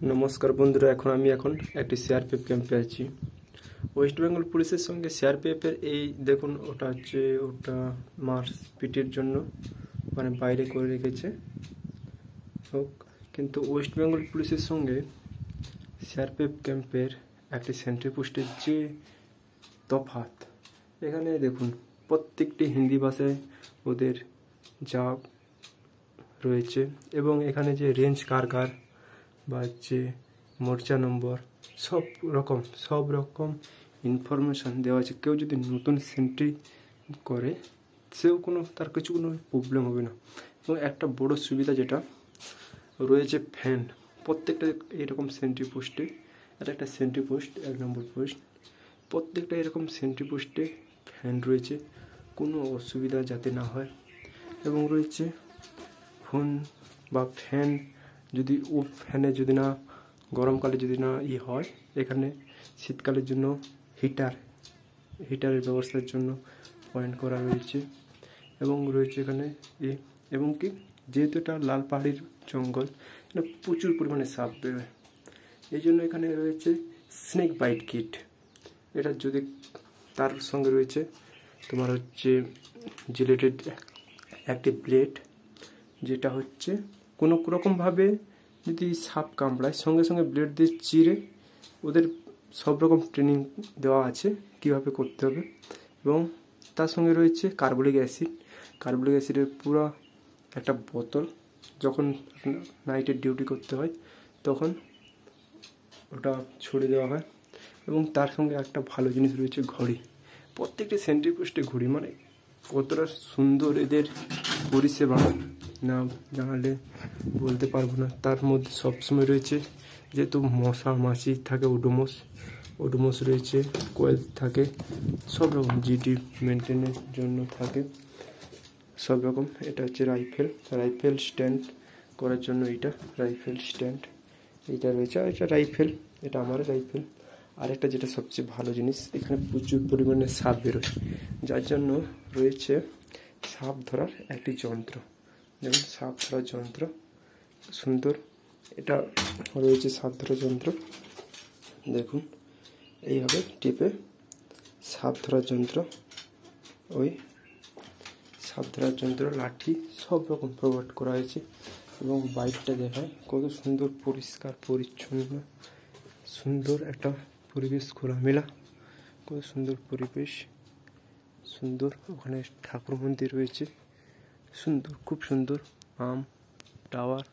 নমস্কার বন্ধুরা, এখন একটি সিআরপিএফ ক্যাম্পে আছি। ওয়েস্ট বেঙ্গল পুলিশের সঙ্গে সিআরপিএফের এই দেখুন, ওটা মারপিটের জন্য মানে বাইরে করে রেখেছে হোক, কিন্তু ওয়েস্ট বেঙ্গল পুলিশের সঙ্গে সিআরপিএফ ক্যাম্পের একটি সেন্ট্রি পোস্টের যে তফাৎ, এখানে দেখুন প্রত্যেকটি হিন্দি ভাষায় ওদের যা রয়েছে, এবং এখানে যে রেঞ্জ কার বা যে মোর্চা নম্বর সব রকম ইনফরমেশান দেওয়া আছে। কেউ যদি নতুন সেন্ট্রি করে তার কিছু কোনো প্রবলেম হবে না। এবং একটা বড় সুবিধা যেটা রয়েছে, ফ্যান প্রত্যেকটা এরকম সেন্ট্রি পোস্টে, একটা সেন্ট্রি পোস্ট 1 নম্বর পোস্ট, প্রত্যেকটা এরকম সেন্ট্রি পোস্টে ফ্যান রয়েছে, কোনো অসুবিধা যাতে না হয়। এবং রয়েছে ফোন বা ফ্যান, যদি ফ্যানে যদি না গরমকালে যদি না হয়, এখানে শীতকালের জন্য হিটারের ব্যবস্থার জন্য পয়েন্ট করা রয়েছে। এবং রয়েছে এখানে এবং কি, যেহেতু এটা লাল পাহাড়ির জঙ্গল, এটা প্রচুর পরিমাণে সাপ বেরোয়, এই জন্য এখানে রয়েছে স্নেক বাইট কিট। এটা যদি তার সঙ্গে রয়েছে তোমার হচ্ছে জিলেটেড একটি ব্লেড, যেটা হচ্ছে কোনো রকমভাবে যদি সাপ কামড়ায় সঙ্গে সঙ্গে ব্লেড দিয়ে চিরে, ওদের সব রকম ট্রেনিং দেওয়া আছে কীভাবে করতে হবে। এবং তার সঙ্গে রয়েছে কার্বলিক অ্যাসিডের পুরো একটা বোতল, যখন নাইটের ডিউটি করতে হয় তখন ওটা ছড়িয়ে দেওয়া হয়। এবং তার সঙ্গে একটা ভালো জিনিস রয়েছে ঘড়ি, প্রত্যেকটি সেন্ট্রি পোস্টে ঘড়ি, মানে কতটা সুন্দর এদের পরিষেবা না জানালে বলতে পারবো না। তার মধ্যে সবসময় রয়েছে, যেহেতু মশা মাছি থাকে, ওডোমস রয়েছে, কয়েল থাকে, সব রকম জিডি মেনটেনের জন্য থাকে সব রকম। এটা হচ্ছে রাইফেল স্ট্যান্ড করার জন্য, রাইফেল স্ট্যান্ড এইটা রয়েছে। আর এটা আমার রাইফেল। আরেকটা যেটা সবচেয়ে ভালো জিনিস, এখানে প্রচুর পরিমাণে সাপ বেরোয়, যার জন্য রয়েছে সাপ ধরার একটি যন্ত্র। যেমন সাপ ধরার যন্ত্র সুন্দর, এটা রয়েছে সাপ ধরার যন্ত্র। দেখুন এইভাবে টিপে সাপ ধরার যন্ত্র, সাপ ধরার যন্ত্র, লাঠি, সব রকম প্রোভাইড করা হয়েছে। এবং বাইকটা দেখায় কত সুন্দর, পরিষ্কার পরিচ্ছন্ন, সুন্দর একটা পরিবেশ, খোলামেলা, কত সুন্দর পরিবেশ, সুন্দর। ওখানে ঠাকুর মন্দির রয়েছে, সুন্দর, খুব সুন্দর, টাওয়ার।